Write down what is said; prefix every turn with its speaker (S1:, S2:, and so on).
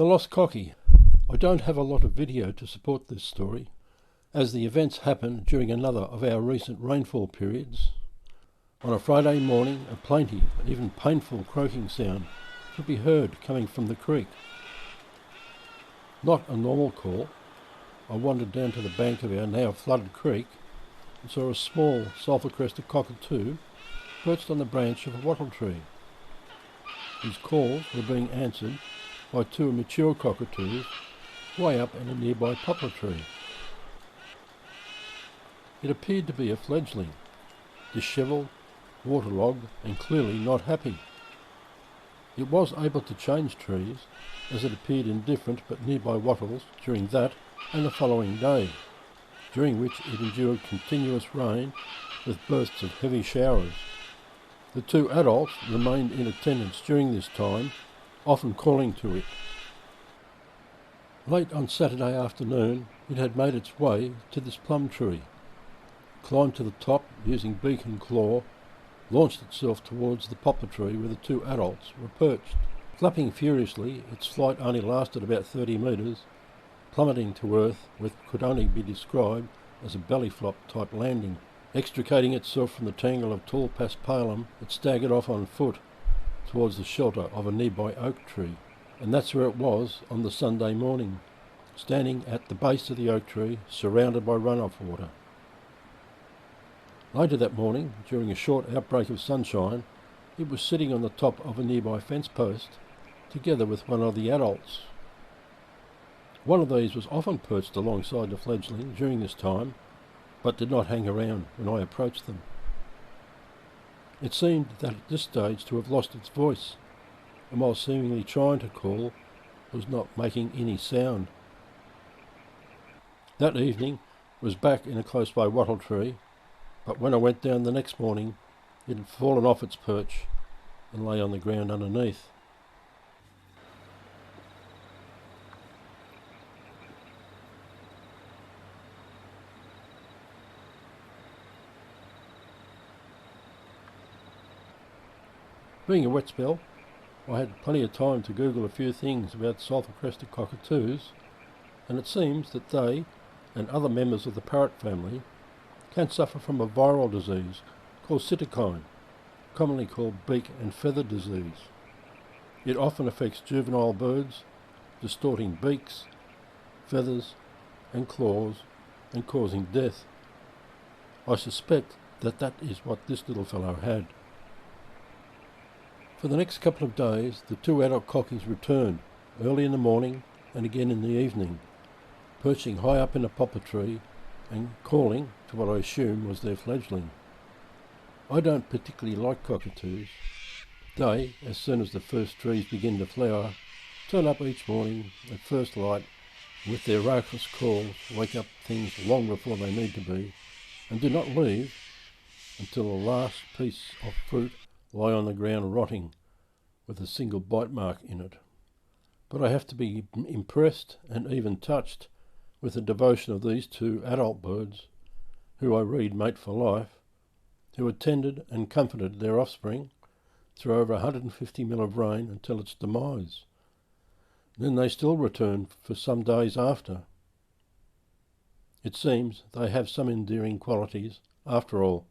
S1: The Lost Cockie. I don't have a lot of video to support this story, as the events happened during another of our recent rainfall periods. On a Friday morning, a plaintive and even painful croaking sound could be heard coming from the creek. Not a normal call. I wandered down to the bank of our now flooded creek and saw a small Sulphur Crested Cockatoo perched on the branch of a wattle tree. His calls were being answered by two mature cockatoos way up in a nearby poplar tree. It appeared to be a fledgling, dishevelled, waterlogged and clearly not happy. It was able to change trees, as it appeared in different but nearby wattles during that and the following day, during which it endured continuous rain with bursts of heavy showers. The two adults remained in attendance during this time, often calling to it. Late on Saturday afternoon, it had made its way to this plum tree, climbed to the top using beak and claw, launched itself towards the poplar tree where the two adults were perched. Flapping furiously, its flight only lasted about 30 metres, plummeting to earth with what could only be described as a belly flop type landing. Extricating itself from the tangle of tall paspalum, it staggered off on foot towards the shelter of a nearby oak tree, and that's where it was on the Sunday morning, standing at the base of the oak tree, surrounded by runoff water. Later that morning, during a short outbreak of sunshine, it was sitting on the top of a nearby fence post, together with one of the adults. One of these was often perched alongside the fledgling during this time, but did not hang around when I approached them. It seemed that at this stage to have lost its voice, and while seemingly trying to call, was not making any sound. That evening was back in a close by wattle tree, but when I went down the next morning, it had fallen off its perch and lay on the ground underneath. Being a wet spell, I had plenty of time to Google a few things about Sulphur Crested Cockatoos, and it seems that they, and other members of the parrot family, can suffer from a viral disease called cytokine, commonly called Beak and Feather Disease. It often affects juvenile birds, distorting beaks, feathers and claws and causing death. I suspect that that is what this little fellow had. For the next couple of days, the two adult cockies returned, early in the morning and again in the evening, perching high up in a poplar tree and calling to what I assume was their fledgling. I don't particularly like cockatoos. They, as soon as the first trees begin to flower, turn up each morning at first light with their raucous calls, wake up things long before they need to be, and do not leave until the last piece of fruit lie on the ground rotting with a single bite mark in it. But I have to be impressed and even touched with the devotion of these two adult birds, who I read mate for life, who attended and comforted their offspring through over 150 mil of rain until its demise. Then they still return for some days after. It seems they have some endearing qualities after all.